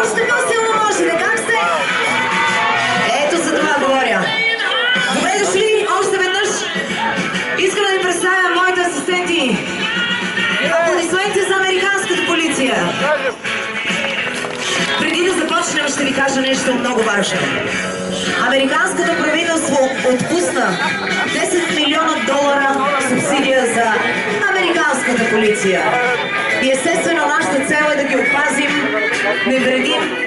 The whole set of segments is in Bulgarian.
Още по-силно можете, как сте? Ето за това говоря. Добре дошли още веднъж. Искам да ви представя моите асистенти. Аплодисменти за американската полиция. Преди да започнем ще ви кажа нещо много важно. Американското правителство отпусна $10 милиона субсидия за американската полиция. И естествено нашата цел е да ги опазим, невредим,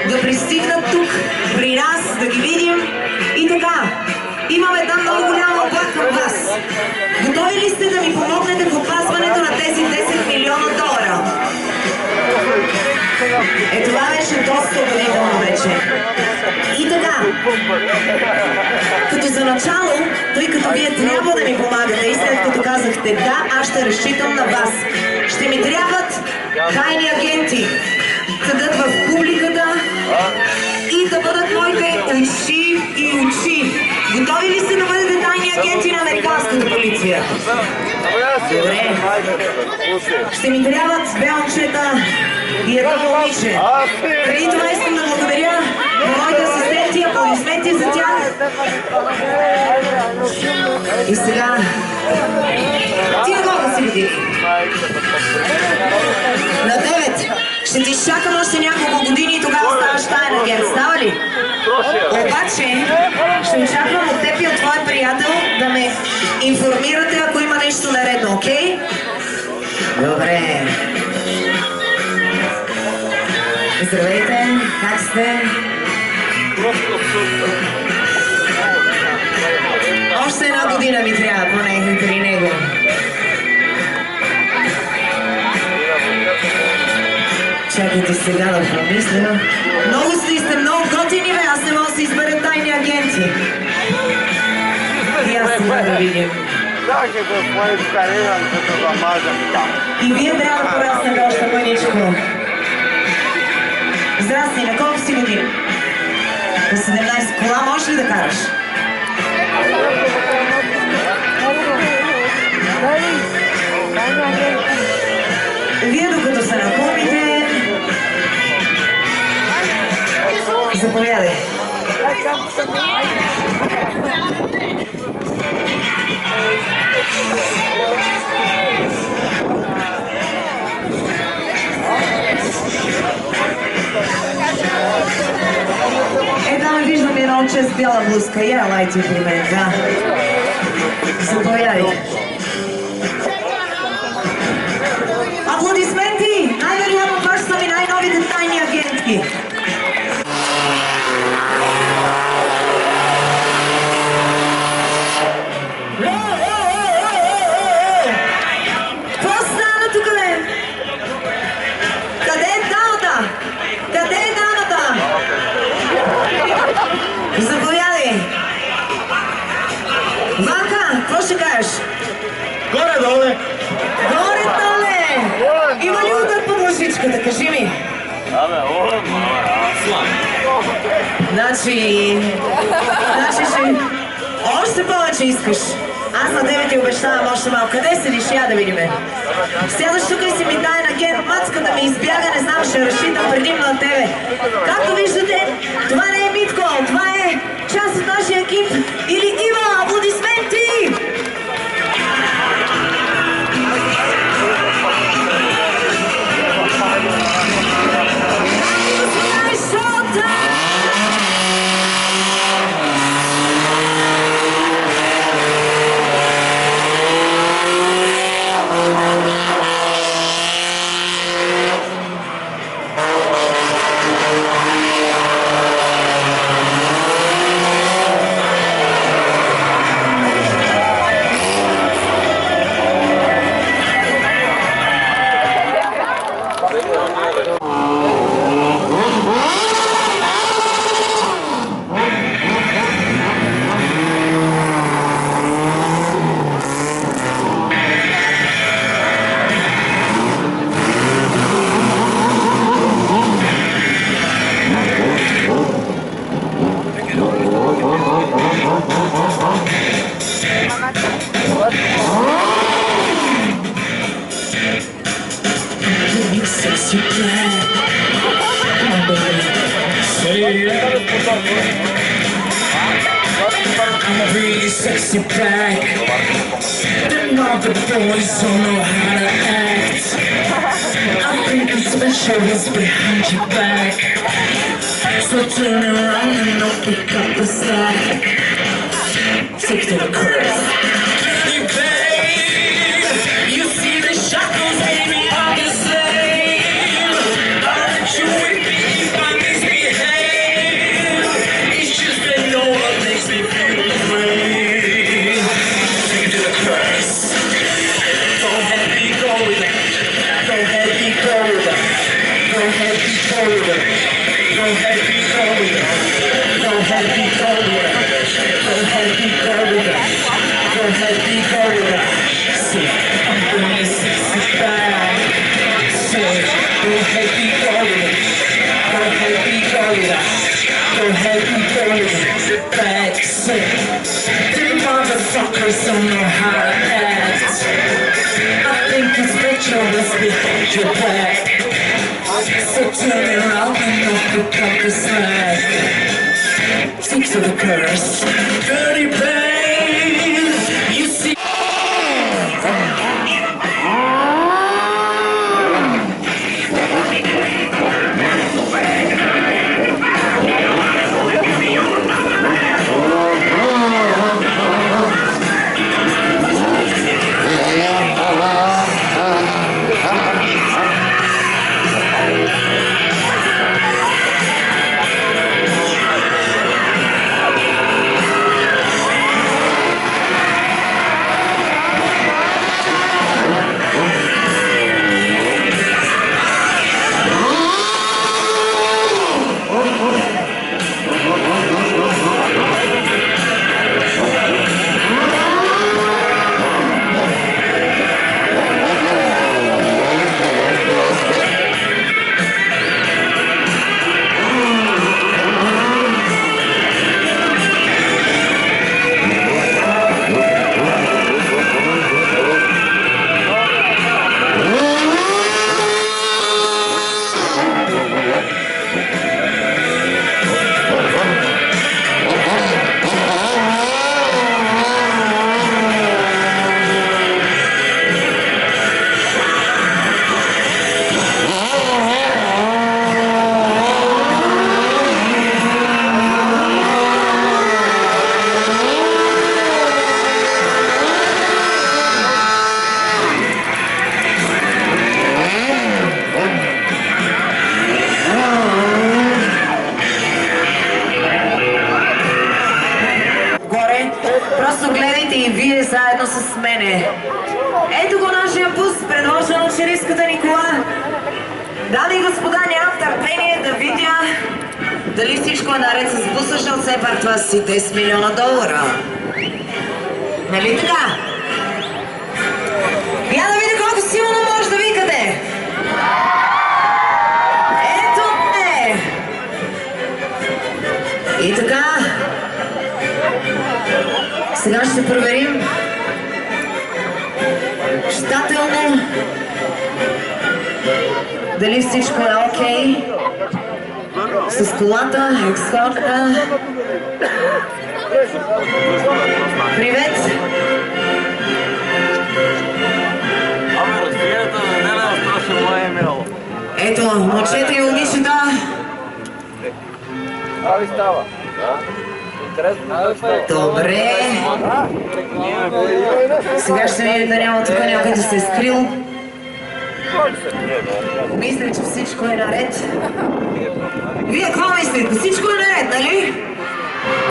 да пристигнат тук при нас, да ги видим и така. Имам една много голяма оплата към вас. Готови ли сте да ми помогнете в опазването на тези $10 милиона? Е, това беше доста убедително вече. И така, като за начало, тъй като вие трябва да ми помагате и след като казахте да, аз ще разчитам на вас. Ще ми трябват тайни агенти, седат в публиката и да бъдат моите уши и очи. Готови ли сте да бъдете тайни агенти на американската полиция? Добре. Ще ми трябват две момчета и едно момиче. Преди това искам да благодаря на моите асистенти, аплодисменти за тях. И сега... Ти на колко си години? На 9. Ще ти изчакам още няколко години и тогава ставаш таен агент. Става ли? Обаче, ще очаквам от теб и от твой приятел да ме информирате, ако има нещо наредно, окей? Добре. Здравейте, как сте? Още една година ми трябва поне при него. Чакайте сега да помисля. Много сте много готини, бе, аз не мога да се избера тайни агенти. И аз сега да видим. И вие трябва да пораснете още мъничко. Здрасти, на колко си години? На 17. Кола можеш ли да караш? Вие докато се наклоните, заповядай. Е, там виждам едно момче с бяла блузка. Я лайте при мен, да. Заповядайте. Аплодисменти! Най-вероятно това ще са ми най-новите тайни агентки. Какво стана тук, бе? Къде е дамата? Къде е дамата? Заповядай. Ванка, какво ще кажеш? Горе-доле! Горе-доле! Има ли удар под лъжичката? Кажи ми. Значи ще... Още повече искаш. Аз на тебе ти обещавам още малко. Къде седиш? Я да видим. Сядаш тук и си ми таен агент. Мацката ми избяга, не знам, ще разчитам предимно на тебе. Както виждате, това не е Митко, това е част от нашия екип. Или има аплодисменти! I'm a really sexy back. Then all the boys don't know how to act. I think I'm special what's behind your back. So turn around and don't pick up the slack. Take to the curve. Hey babe, you see the shackles, baby, I'm the same. Aren't you with me if I misbehave? It's just that no one makes me feel afraid. Take it to the curve. Go ahead, be golden. Go ahead, be golden. Go ahead, be golden. Go ahead, be golden. Go ahead, be golden. Go ahead, be golden. Go ahead, be golden. See, I'm bringing sexy back. Say, go ahead, be golden. Go ahead, be golden. Go ahead, be golden. Back, say, you motherfuckers don't know how to act. I think it's better let's behind your back. So turn around and don't pick up the slack. Stick to the curse. Dirty babe, you see. Просто гледайте и вие заедно с мене. Ето го нашия пус, предложен от шерифската ни кола. Дами и господа, нямам търпение да видя дали всичко е наред с буса, защото все пак това си 10 милиона долара. Нали така? Я да видя колко силно може да викате. Ето те! И така, сега ще проверим щателно дали всичко е окей с колата, ескорта. Привет! Ето, момчета и момичета. Добре. Сега ще видим да няма тук някой да се е скрил. Мисля, че всичко е наред. Вие какво мислите? Всичко е наред, нали?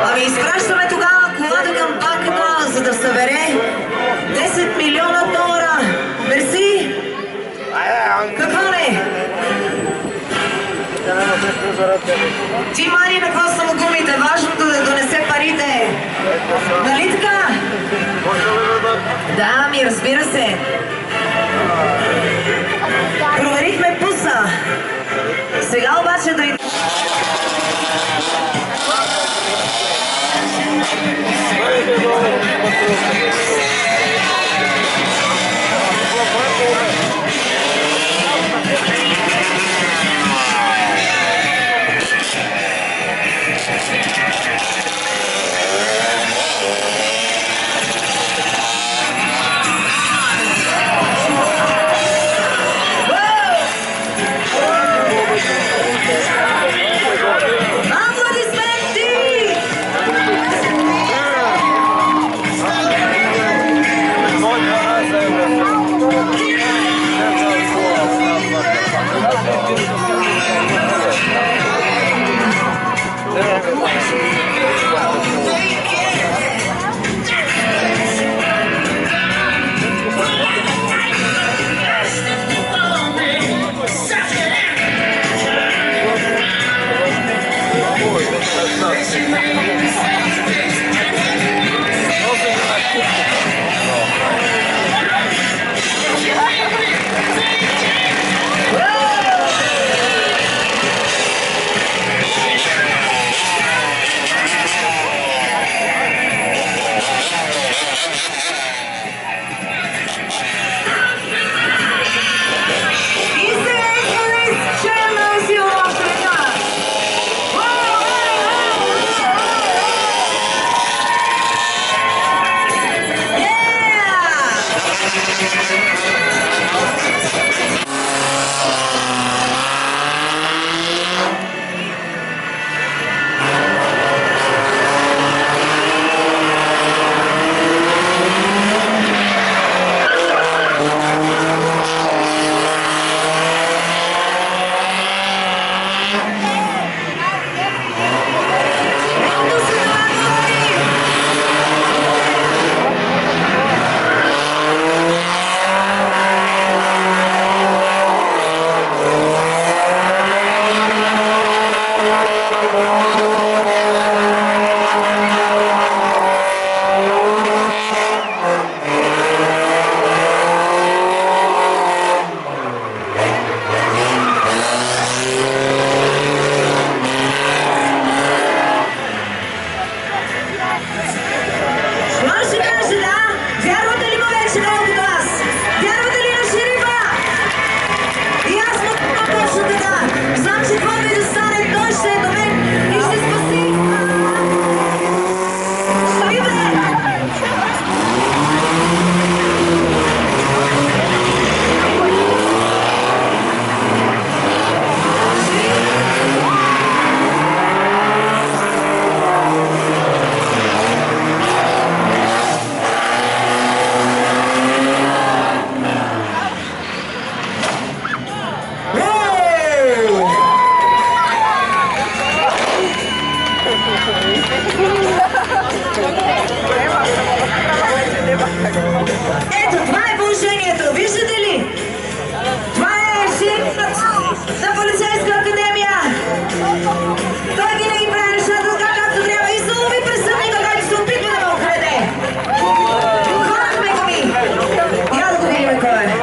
Ами изпращаме тогава колата към банката, за да събере 10 милиона долара. Мерси! Какво не? Ти мани на какво са му гумите? Важното да донесе парите. Нали така? Да, ми разбира се. Проверихме пуса. Сега обаче да... Ето, това е положението. Виждате ли? Това е шефът на полицейска академия. Той винаги прави нещата така, както трябва и залови престъпника, който се опитва да ме украде. Хорахме ми. Я да го видим кой е.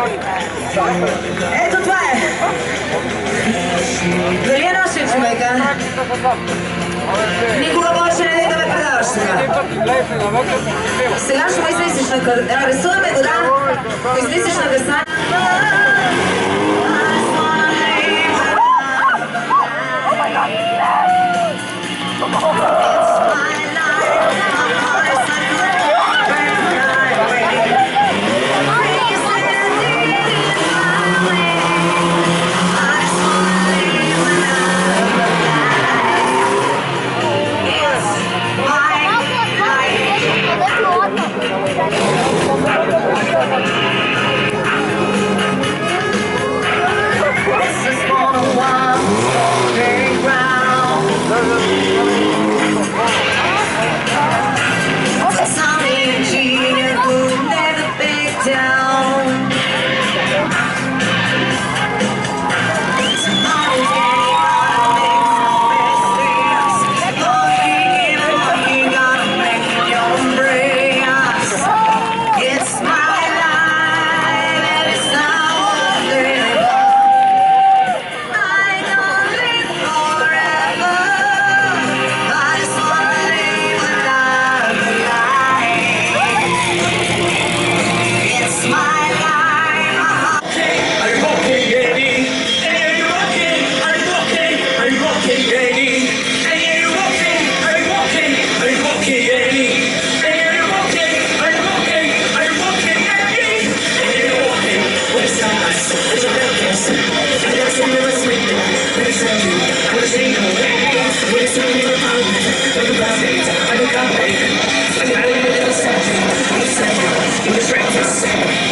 Ето това е. Дали е нашия човека? Никога повече не да ме предаваш сега. Сега ще ме излизаш на къде. Арестуваме го, да? Излизаш на гъса. I'm